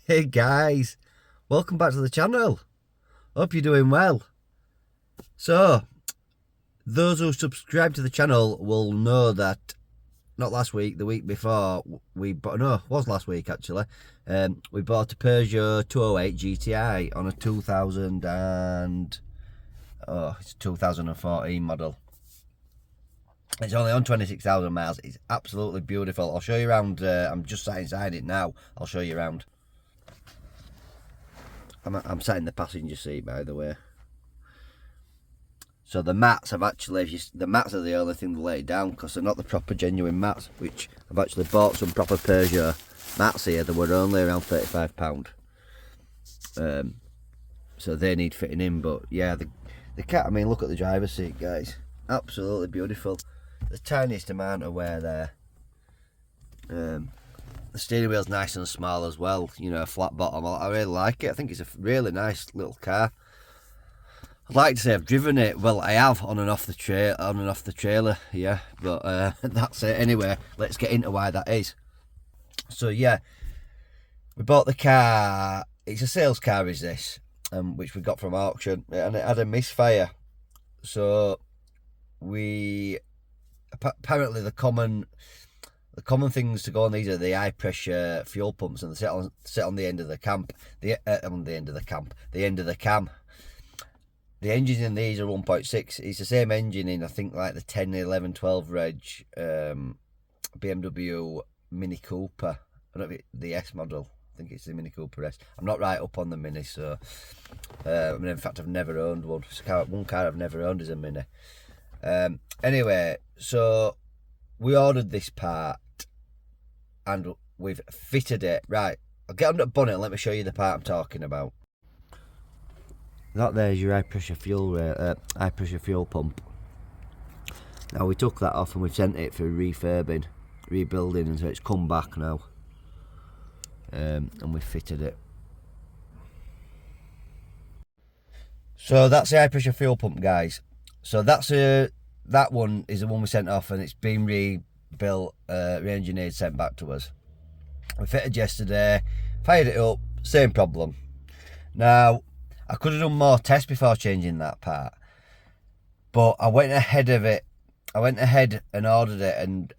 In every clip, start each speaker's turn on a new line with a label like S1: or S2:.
S1: Hey guys, welcome back to the channel. Hope you're doing well. So, those who subscribe to the channel will know that not last week, the week before, it was last week actually. We bought a Peugeot 208 GTI on a 2014 model. It's only on 26,000 miles. It's absolutely beautiful. I'll show you around. I'm just sat inside it now. I'll show you around. I'm sat in the passenger seat, by the way. So the mats the mats are the only thing that lay it down, because they're not the proper genuine mats, which I've actually bought some proper Peugeot mats here that were only around £35. So they need fitting in, but yeah, the cat, I mean, look at the driver's seat, guys. Absolutely beautiful. The tiniest amount of wear there. The steering wheel's nice and small as well, you know, flat bottom. I really like it. I think it's a really nice little car. I'd like to say I've driven it. Well, I have on and off the trailer, yeah. But that's it. Anyway, let's get into why that is. So yeah, we bought the car. It's a sales car, is this? Which we got from auction, and it had a misfire. So apparently the common things to go on these are the high pressure fuel pumps, and they sit on the end of the cam. The end of the cam. The engines in these are 1.6. It's the same engine in, I think, like the 10, 11, 12 reg BMW Mini Cooper. I don't know if it's the S model. I think it's the Mini Cooper S. I'm not right up on the Mini, so I mean, in fact, I've never owned one. One car I've never owned is a Mini. Anyway, so we ordered this part and we've fitted it. Right, I'll get on the bonnet and let me show you the part I'm talking about. That there's your high pressure fuel pump. Now we took that off and we've sent it for rebuilding, and so it's come back now. And we fitted it. So that's the high pressure fuel pump, guys. So that one is the one we sent off, and it's been rebuilt, re-engineered, sent back to us. We fitted yesterday, fired it up, same problem. Now, I could have done more tests before changing that part, but I went ahead of it. I went ahead and ordered it, and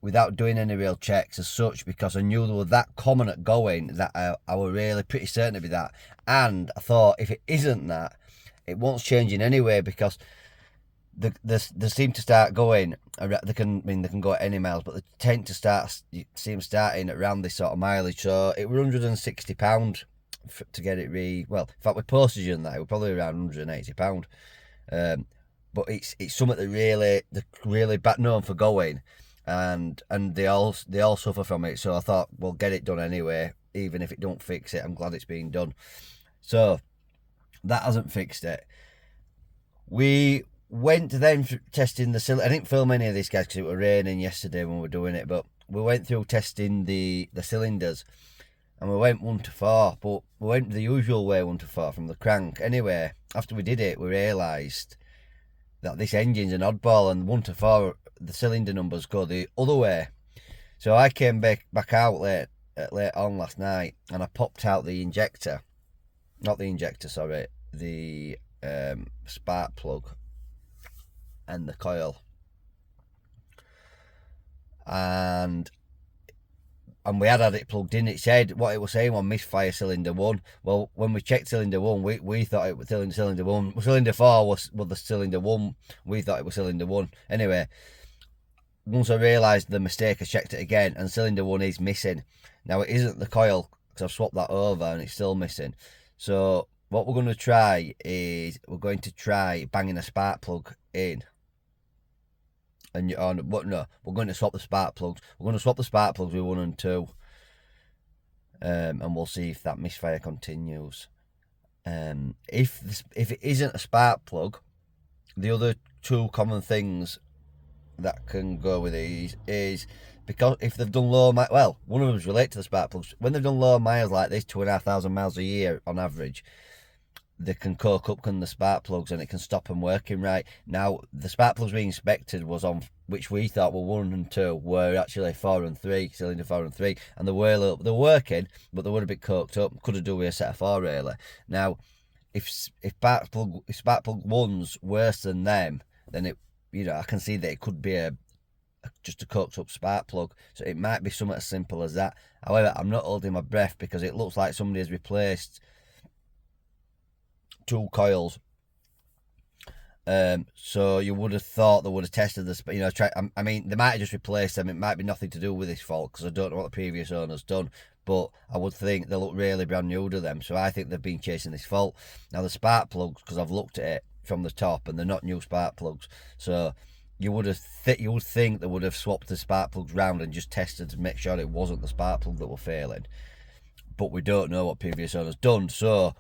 S1: without doing any real checks as such, because I knew they were that common at going that I was really pretty certain it'd be that. And I thought, if it isn't that, it won't changing anyway, because they seem to start going. They can go at any miles, but they tend to see them starting around this sort of mileage. So it was £160 to get it well, in fact, with postage and that, it was probably around £180. But it's something that they're really bad known for going, and they all suffer from it. So I thought, we'll get it done anyway, even if it don't fix it. I'm glad it's been done. So that hasn't fixed it. We went then testing the cylinder. I didn't film any of this, guys, because it was raining yesterday when we were doing it, but we went through testing the cylinders, and we went 1 to 4, but we went the usual way, 1 to 4 from the crank. Anyway, after we did it, we realised that this engine's an oddball, and 1 to 4, the cylinder numbers go the other way. So I came back out late on last night, and I popped out the injector. Not the injector, sorry. The spark plug and the coil. And we had it plugged in. It said what it was saying on misfire cylinder 1. Well, when we checked cylinder 1, we thought it was cylinder 1. Cylinder 4 was the cylinder 1. We thought it was cylinder 1. Anyway, once I realised the mistake, I checked it again, and cylinder 1 is missing. Now, it isn't the coil, because I've swapped that over and it's still missing. So what we're going to try is banging a spark plug in. And we're going to swap the spark plugs. We're going to swap the spark plugs with 1 and 2, and we'll see if that misfire continues. If it isn't a spark plug, the other 2 common things that can go with these is, because if they've done low miles, well, one of them is related to the spark plugs. When they've done low miles like this, 2,500 miles a year on average, they can coke up the spark plugs, and it can stop them working right. Now, the spark plugs we inspected was on, which we thought were 1 and 2, were actually 4 and 3, cylinder 4 and 3, and they were working, but they were a bit coked up. Could have done with a set of 4 really. Now, if spark plug 1's worse than them, then it, I can see that it could be just a coked up spark plug. So it might be something as simple as that. However, I'm not holding my breath because it looks like somebody has replaced 2 coils. So you would have thought they would have tested this, but I mean, they might have just replaced them. It might be nothing to do with this fault, because I don't know what the previous owner's done, but I would think they look really brand new to them. So I think they've been chasing this fault. Now the spark plugs, because I've looked at it from the top, and they're not new spark plugs, so you would think they would have swapped the spark plugs round and just tested to make sure it wasn't the spark plug that were failing. But we don't know what previous owner's done, so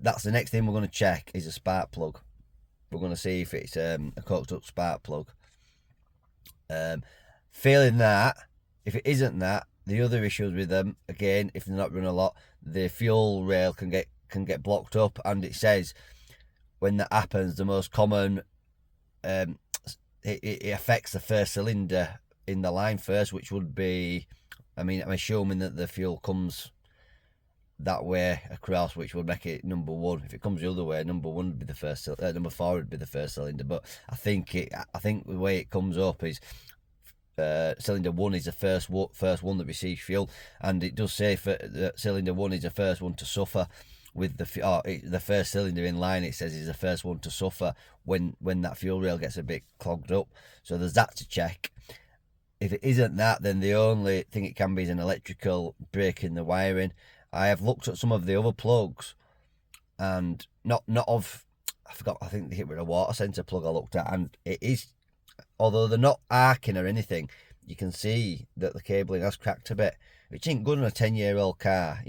S1: that's the next thing we're going to check, is a spark plug. We're going to see if it's a coked up spark plug. Failing that, if it isn't that, the other issues with them, again, if they're not running a lot, the fuel rail can get blocked up, and it says when that happens, the most common, it affects the first cylinder in the line first, which would be, I mean, I'm assuming that the fuel comes that way across, which would make it number 1. If it comes the other way, number 1 would be the first, number 4 would be the first cylinder. But I think the way it comes up is cylinder 1 is the first one that receives fuel, and it does say that cylinder 1 is the first one to suffer with the first cylinder in line. It says is the first one to suffer when that fuel rail gets a bit clogged up. So there's that to check. If it isn't that, then the only thing it can be is an electrical break in the wiring. I have looked at some of the other plugs, and I think they hit with a water sensor plug I looked at, and it is, although they're not arcing or anything, you can see that the cabling has cracked a bit, which ain't good on a 10-year-old car,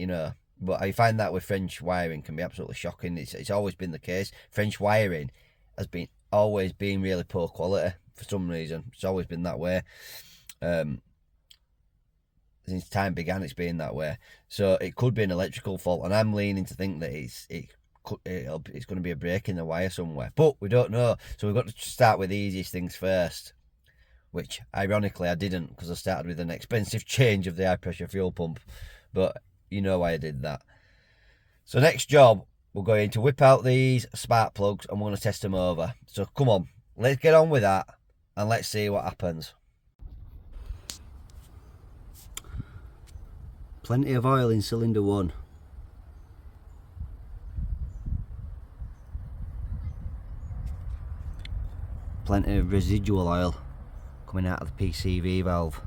S1: But I find that with French wiring can be absolutely shocking. It's always been the case. French wiring has always been really poor quality for some reason. It's always been that way. Since time began, it's been that way. So it could be an electrical fault, and I'm leaning to think that it's going to be a break in the wire somewhere, but we don't know. So we've got to start with the easiest things first, which ironically I didn't, because I started with an expensive change of the high pressure fuel pump, but you know why I did that. So next job, we're going to whip out these spark plugs and we're going to test them over. So come on, let's get on with that and let's see what happens. Plenty of oil in cylinder 1. Plenty of residual oil coming out of the PCV valve.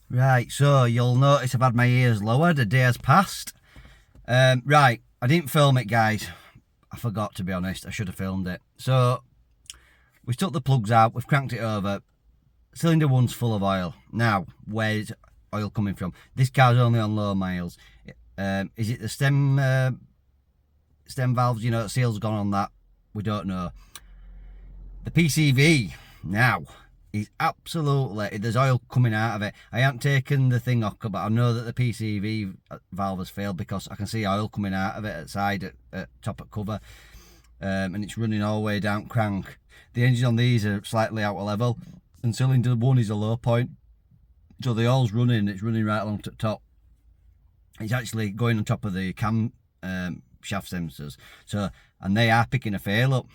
S1: Right, so you'll notice I've had my ears lowered. A day has passed. Right, I didn't film it, guys. I forgot, to be honest. I should have filmed it. So we took the plugs out, we've cranked it over. Cylinder 1's full of oil. Now, where's oil coming from? This car's only on low miles. Is it the stem valves? The seal's gone on that. We don't know. The PCV now is absolutely, there's oil coming out of it. I haven't taken the thing off, but I know that the PCV valve has failed because I can see oil coming out of it at side, at top of cover, and it's running all the way down crank. The engine on these are slightly out of level, and cylinder 1 is a low point, so the oil's running. It's running right along to the top. It's actually going on top of the cam shaft sensors, and they are picking a fail up.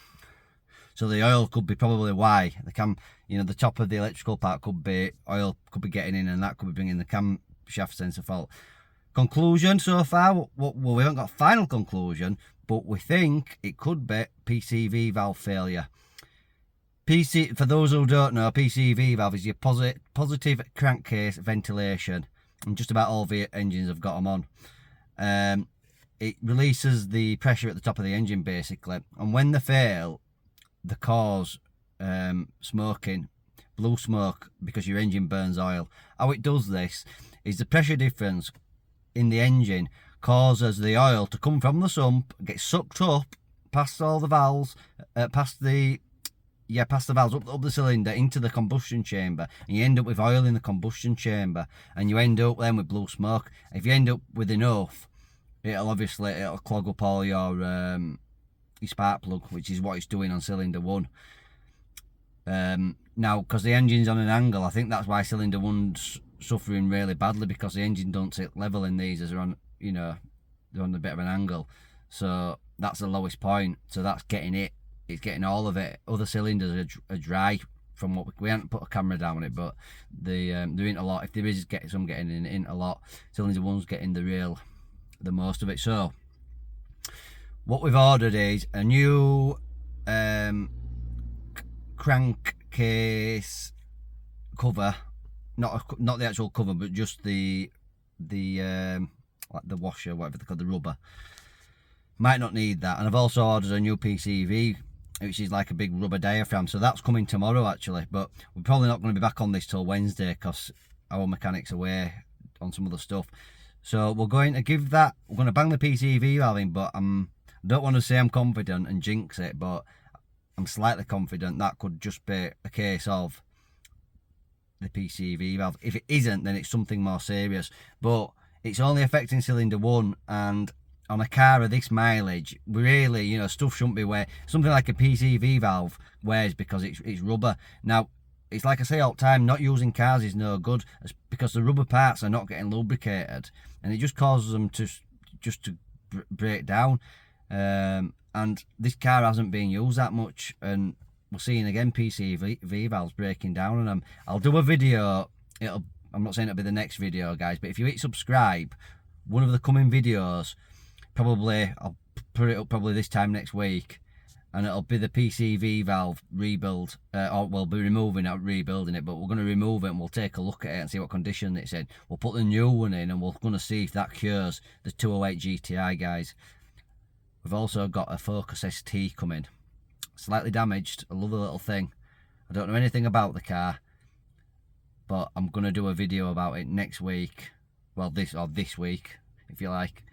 S1: So the oil could be probably why the cam, the top of the electrical part could be getting in, and that could be bringing the cam shaft sensor fault. Conclusion so far, well, we haven't got a final conclusion, but we think it could be PCV valve failure. For those who don't know, PCV valve is your positive crankcase ventilation, and just about all the engines have got them on. It releases the pressure at the top of the engine basically, and when they fail, they cause smoking, blue smoke, because your engine burns oil. How it does this is the pressure difference in the engine causes the oil to come from the sump, get sucked up past all the valves, past the valves up the cylinder into the combustion chamber, and you end up with oil in the combustion chamber, and you end up then with blue smoke. If you end up with enough, it'll clog up all your spark plug, which is what it's doing on cylinder 1. Now, because the engine's on an angle, I think that's why cylinder 1's suffering really badly, because the engine don't sit level in these, as they're on, you know, they're on a bit of an angle. So that's the lowest point. So that's getting it. It's getting all of it. Other cylinders are dry. From what we haven't put a camera down on it, but the interlock, if there is some getting in interlock, cylinder 1's getting the most of it. So what we've ordered is a new crankcase cover, not the actual cover, but just the like the washer, whatever they call, the rubber. Might not need that. And I've also ordered a new PCV, which is like a big rubber diaphragm, so that's coming tomorrow actually, but we're probably not going to be back on this till Wednesday because our mechanic's away on some other stuff. So we're going to give that, we're going to bang the PCV valve in, but I don't want to say I'm confident and jinx it, but I'm slightly confident that could just be a case of the PCV valve. If it isn't, then it's something more serious, but it's only affecting cylinder 1, and on a car of this mileage, really, you know, stuff shouldn't be where something like a PCV valve wears because it's rubber. Now, it's like I say all the time, not using cars is no good because the rubber parts are not getting lubricated, and it just causes them to break down. And this car hasn't been used that much, and we're seeing again PCV valves breaking down on them. I'll do a video. I'm not saying it'll be the next video, guys, but if you hit subscribe, one of the coming videos, probably I'll put it up probably this time next week, and it'll be the PCV valve rebuild, or we'll be removing it, rebuilding it, but we're going to remove it and we'll take a look at it and see what condition it's in. We'll put the new one in and we're going to see if that cures the 208 GTI, guys. We've also got a Focus ST coming, slightly damaged, a lovely little thing. I don't know anything about the car, but I'm going to do a video about it next week, well, this week, if you like.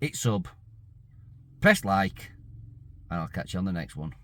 S1: Hit sub, press like, and I'll catch you on the next one.